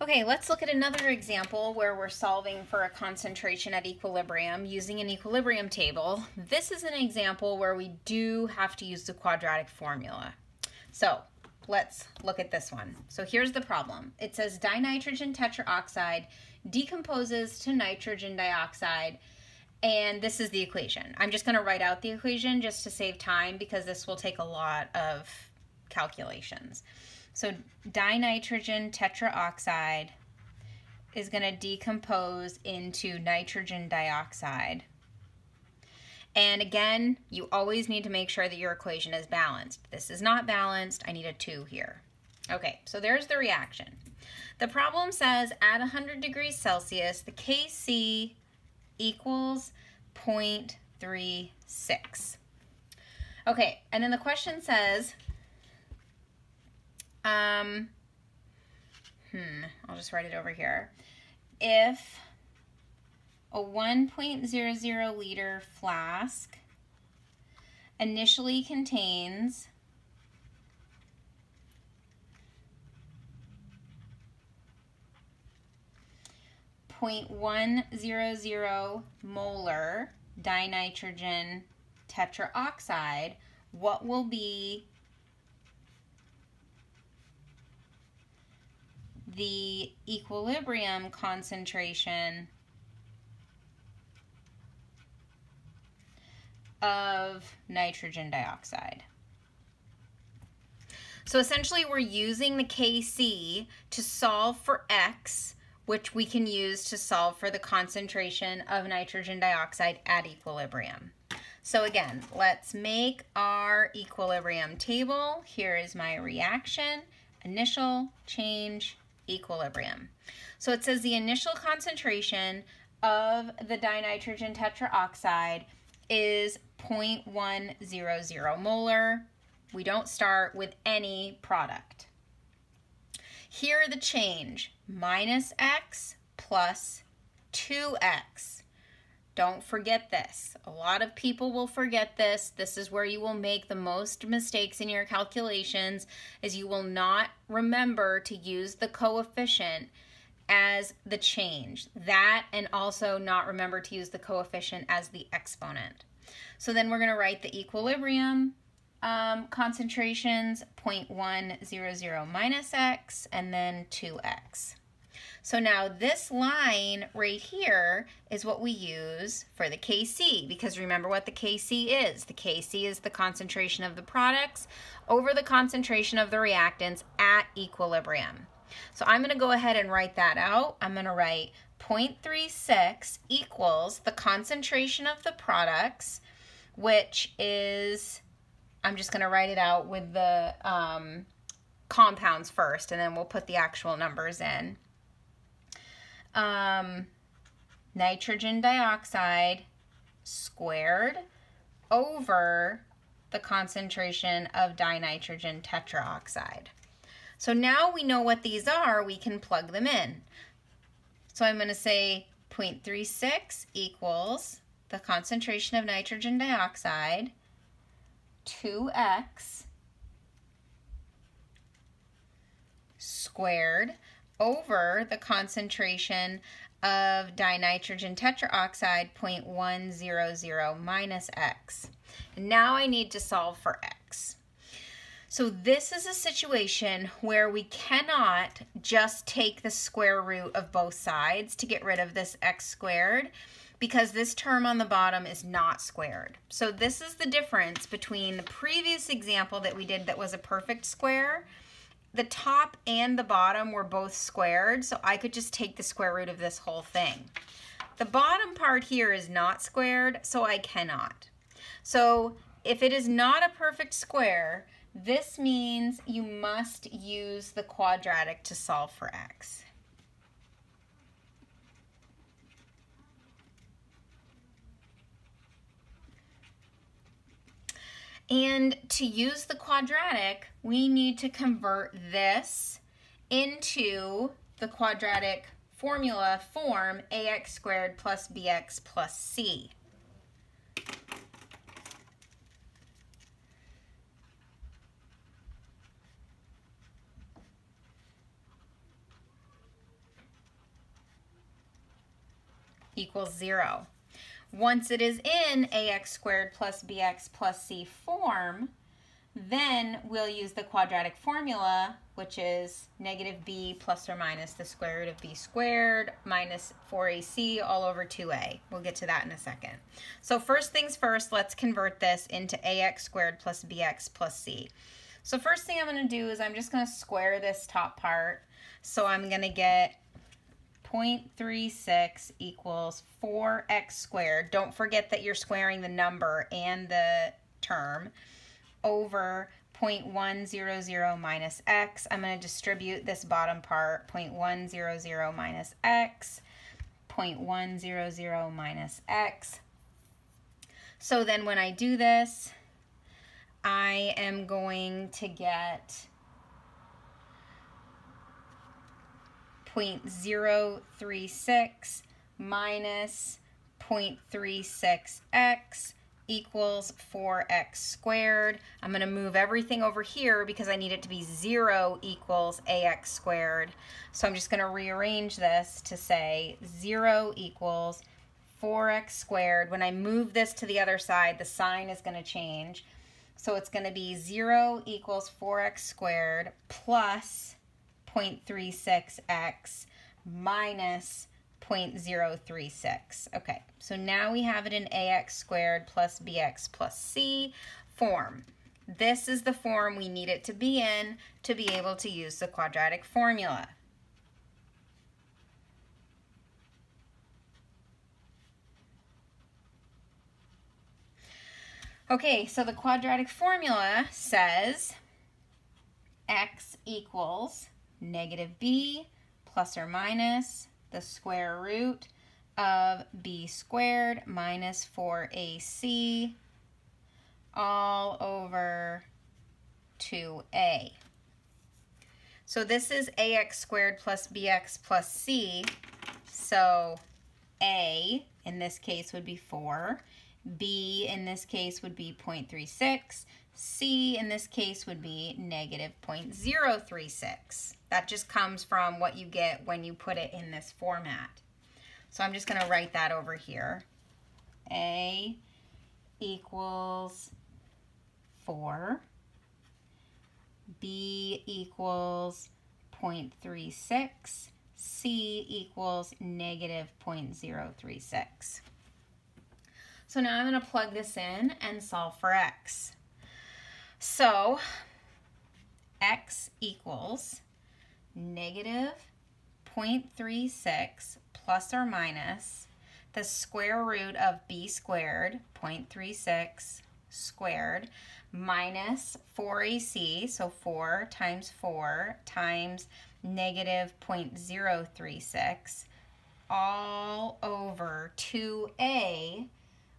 Okay, let's look at another example where we're solving for a concentration at equilibrium using an equilibrium table. This is an example where we do have to use the quadratic formula. So let's look at this one. So here's the problem. It says dinitrogen tetraoxide decomposes to nitrogen dioxide, and this is the equation. I'm just going to write out the equation just to save time because this will take a lot of calculations. So dinitrogen tetraoxide is going to decompose into nitrogen dioxide. And again, you always need to make sure that your equation is balanced. This is not balanced. I need a 2 here. Okay, so there's the reaction. The problem says at 100 degrees Celsius, the Kc equals 0.36. Okay, and then the question says, I'll just write it over here. If a 1.00 liter flask initially contains 0.100 molar dinitrogen tetraoxide, what will be the equilibrium concentration of nitrogen dioxide? So essentially we're using the Kc to solve for X, which we can use to solve for the concentration of nitrogen dioxide at equilibrium. So again, let's make our equilibrium table. Here is my reaction, initial, change, equilibrium. So it says the initial concentration of the dinitrogen tetraoxide is 0.100 molar. We don't start with any product. Here the change, minus X plus 2X. Don't forget this. A lot of people will forget this. This is where you will make the most mistakes in your calculations, is you will not remember to use the coefficient as the change. That, and also not remember to use the coefficient as the exponent. So then we're going to write the equilibrium concentrations, 0.100 minus X, and then 2X. So now this line right here is what we use for the Kc, because remember what the Kc is. The Kc is the concentration of the products over the concentration of the reactants at equilibrium. So I'm going to go ahead and write that out. I'm going to write 0.36 equals the concentration of the products, which is, I'm just going to write it out with the compounds first, and then we'll put the actual numbers in. Nitrogen dioxide squared over the concentration of dinitrogen tetraoxide. So now we know what these are, we can plug them in. So I'm going to say 0.36 equals the concentration of nitrogen dioxide, 2X squared over the concentration of dinitrogen tetraoxide, 0.100 minus X. And now I need to solve for X. So this is a situation where we cannot just take the square root of both sides to get rid of this X squared, because this term on the bottom is not squared. So this is the difference between the previous example that we did that was a perfect square. The top and the bottom were both squared, so I could just take the square root of this whole thing. The bottom part here is not squared, so I cannot. So if it is not a perfect square, this means you must use the quadratic to solve for X. And to use the quadratic, we need to convert this into the quadratic formula form, ax squared plus bx plus c. equals 0. Once it is in ax squared plus bx plus c form, then we'll use the quadratic formula, which is negative b plus or minus the square root of b squared minus 4ac all over 2a. We'll get to that in a second. So first things first, let's convert this into ax squared plus bx plus c. So first thing I'm going to do is I'm just going to square this top part. So I'm going to get 0.36 equals 4x squared. Don't forget that you're squaring the number and the term over 0.100 minus x. I'm going to distribute this bottom part, 0.100 minus x, 0.100 minus x. So then when I do this, I am going to get 0.036 minus 0.36x equals 4x squared. I'm going to move everything over here because I need it to be 0 equals ax squared. So I'm just going to rearrange this to say 0 equals 4x squared. When I move this to the other side, the sign is going to change. So it's going to be 0 equals 4x squared plus 0.36x minus 0.036. Okay, so now we have it in ax squared plus bx plus c form. This is the form we need it to be in to be able to use the quadratic formula. Okay, so the quadratic formula says x equals negative b plus or minus the square root of b squared minus 4ac all over 2a. So this is ax squared plus bx plus c. So a in this case would be 4. B in this case would be 0.36. C in this case would be negative 0.036. That just comes from what you get when you put it in this format. So I'm just going to write that over here. A equals 4. B equals 0.36. C equals negative 0.036. So now I'm going to plug this in and solve for x. So x equals negative 0.36 plus or minus the square root of b squared, 0.36 squared, minus 4ac, so 4 times 4 times negative 0.036, all over 2a,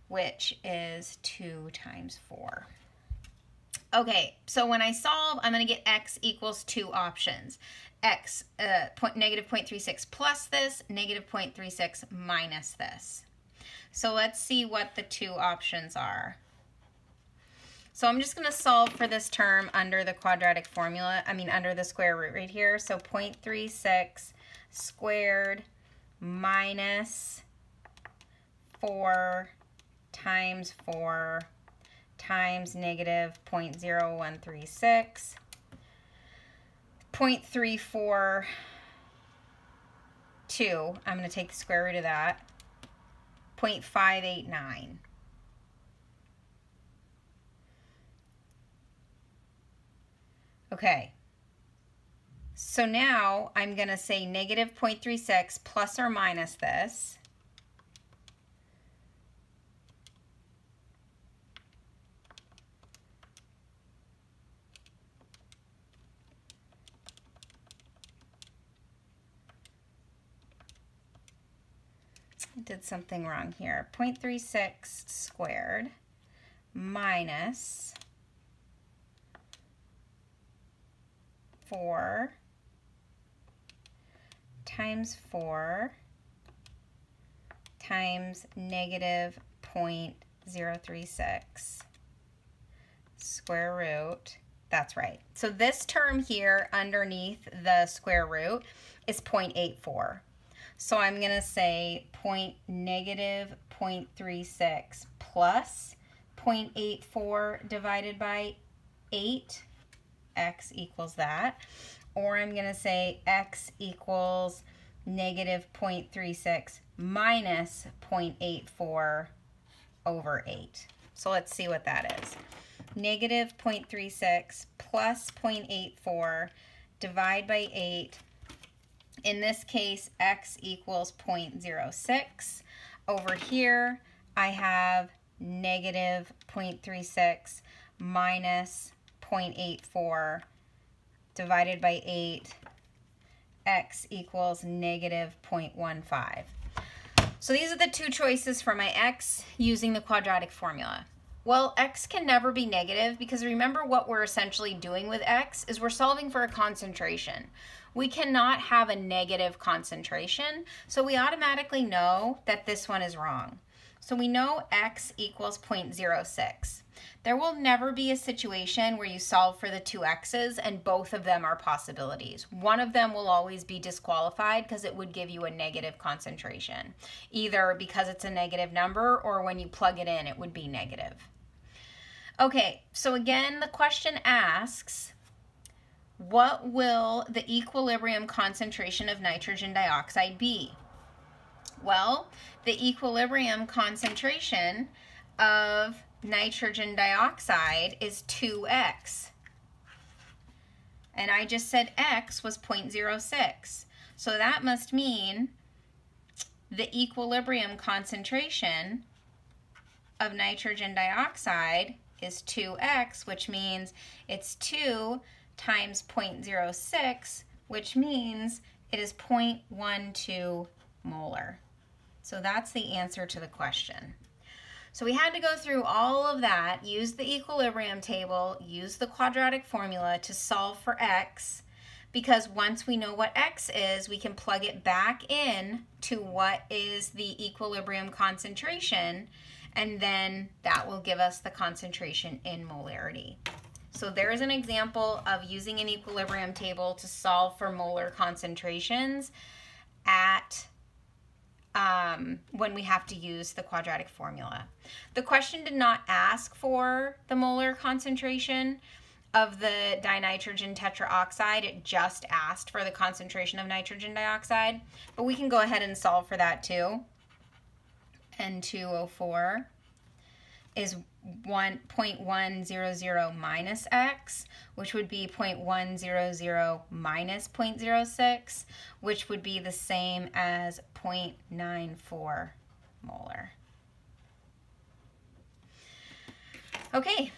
which is 2 times 4. Okay, so when I solve, I'm going to get x equals 2 options. X, negative 0.36 plus this, negative 0.36 minus this. So let's see what the 2 options are. So I'm just going to solve for this term under the quadratic formula, under the square root right here. So 0.36 squared minus 4 times 4 times negative 0.0136, 0.342, I'm going to take the square root of that, 0.589. Okay, so now I'm going to say negative 0.36 plus or minus this. I did something wrong here. 0.36 squared minus 4 times 4 times negative 0.036 square root. That's right. So this term here underneath the square root is 0.84. So I'm going to say negative 0.36 plus 0.84 divided by 8, x equals that. Or I'm going to say x equals negative 0.36 minus 0.84 over 8. So let's see what that is. Negative 0.36 plus 0.84 divide by 8. In this case, x equals 0.06. Over here, I have negative 0.36 minus 0.84 divided by 8. X equals negative 0.15. So these are the two choices for my x using the quadratic formula. Well, x can never be negative because remember what we're essentially doing with x is we're solving for a concentration. We cannot have a negative concentration, so we automatically know that this one is wrong. So we know x equals 0.06. There will never be a situation where you solve for the two x's and both of them are possibilities. One of them will always be disqualified because it would give you a negative concentration, either because it's a negative number or when you plug it in, it would be negative. Okay, so again, the question asks, what will the equilibrium concentration of nitrogen dioxide be? Well, the equilibrium concentration of nitrogen dioxide is 2x. And I just said x was 0.06. So that must mean the equilibrium concentration of nitrogen dioxide is 2x, which means it's 2 times 0.06, which means it is 0.12 molar. So that's the answer to the question. So we had to go through all of that, use the equilibrium table, use the quadratic formula to solve for x, because once we know what x is, we can plug it back in to what is the equilibrium concentration, and then that will give us the concentration in molarity. So there's an example of using an equilibrium table to solve for molar concentrations at when we have to use the quadratic formula. The question did not ask for the molar concentration of the dinitrogen tetraoxide. It just asked for the concentration of nitrogen dioxide, but we can go ahead and solve for that too. N2O4 is 0.100 minus x, which would be 0.100 minus 0.06, which would be the same as 0.94 molar. Okay,